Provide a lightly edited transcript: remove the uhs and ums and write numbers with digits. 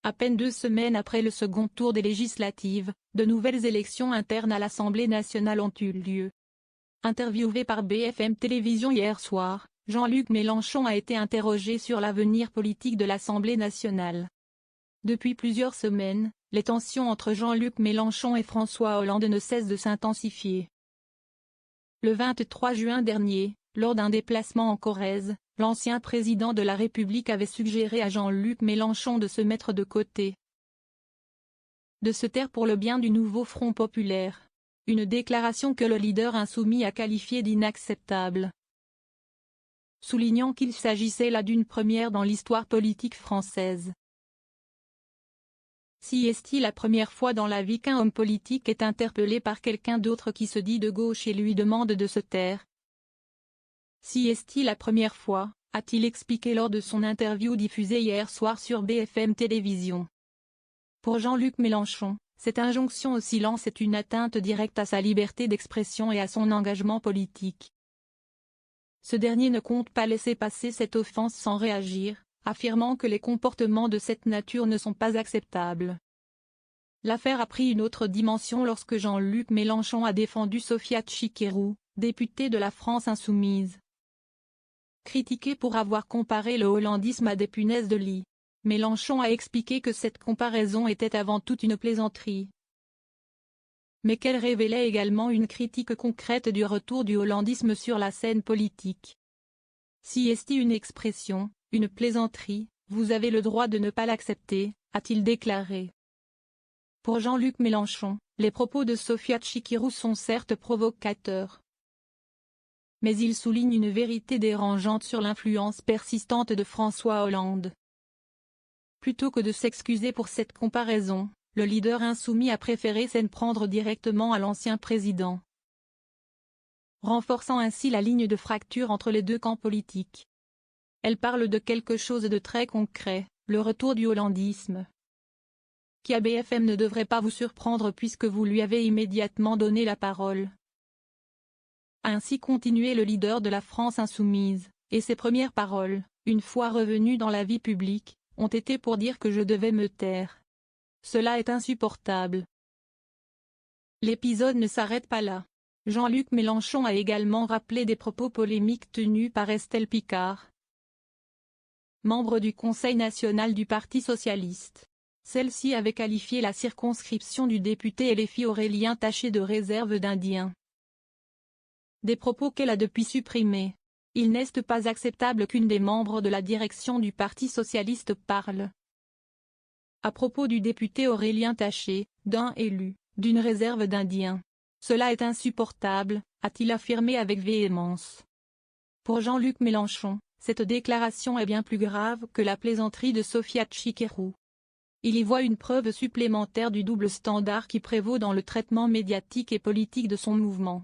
À peine 2 semaines après le second tour des législatives, de nouvelles élections internes à l'Assemblée nationale ont eu lieu. Interviewé par BFM Télévision hier soir, Jean-Luc Mélenchon a été interrogé sur l'avenir politique de l'Assemblée nationale. Depuis plusieurs semaines, les tensions entre Jean-Luc Mélenchon et François Hollande ne cessent de s'intensifier. Le 23 juin dernier, lors d'un déplacement en Corrèze, l'ancien président de la République avait suggéré à Jean-Luc Mélenchon de se mettre de côté, de se taire pour le bien du nouveau Front populaire. Une déclaration que le leader insoumis a qualifiée d'inacceptable, soulignant qu'il s'agissait là d'une première dans l'histoire politique française. Si est-il la première fois dans la vie qu'un homme politique est interpellé par quelqu'un d'autre qui se dit de gauche et lui demande de se taire? Si est-il la première fois, a-t-il expliqué lors de son interview diffusée hier soir sur BFM Télévision. Pour Jean-Luc Mélenchon, cette injonction au silence est une atteinte directe à sa liberté d'expression et à son engagement politique. Ce dernier ne compte pas laisser passer cette offense sans réagir, affirmant que les comportements de cette nature ne sont pas acceptables. L'affaire a pris une autre dimension lorsque Jean-Luc Mélenchon a défendu Sophia Chikirou, députée de la France insoumise. Critiquée pour avoir comparé le hollandisme à des punaises de lit, Mélenchon a expliqué que cette comparaison était avant tout une plaisanterie, mais qu'elle révélait également une critique concrète du retour du hollandisme sur la scène politique. Si est une expression, une plaisanterie, vous avez le droit de ne pas l'accepter, a-t-il déclaré. Pour Jean-Luc Mélenchon, les propos de Sophia Chikirou sont certes provocateurs, mais ils soulignent une vérité dérangeante sur l'influence persistante de François Hollande. Plutôt que de s'excuser pour cette comparaison, le leader insoumis a préféré s'en prendre directement à l'ancien président, renforçant ainsi la ligne de fracture entre les deux camps politiques. Elle parle de quelque chose de très concret, le retour du hollandisme, qui à BFM ne devrait pas vous surprendre puisque vous lui avez immédiatement donné la parole. A ainsi continué le leader de la France insoumise, et ses premières paroles, une fois revenu dans la vie publique, ont été pour dire que je devais me taire. Cela est insupportable. L'épisode ne s'arrête pas là. Jean-Luc Mélenchon a également rappelé des propos polémiques tenus par Estelle Picard, membre du Conseil national du Parti socialiste. Celle-ci avait qualifié la circonscription du député LFI Aurélien Taché de réserve d'Indiens. Des propos qu'elle a depuis supprimés. Il n'est pas acceptable qu'une des membres de la direction du Parti socialiste parle, à propos du député Aurélien Taché, d'un élu, d'une réserve d'Indiens. Cela est insupportable, a-t-il affirmé avec véhémence. Pour Jean-Luc Mélenchon, cette déclaration est bien plus grave que la plaisanterie de Sophia Chikirou. Il y voit une preuve supplémentaire du double standard qui prévaut dans le traitement médiatique et politique de son mouvement.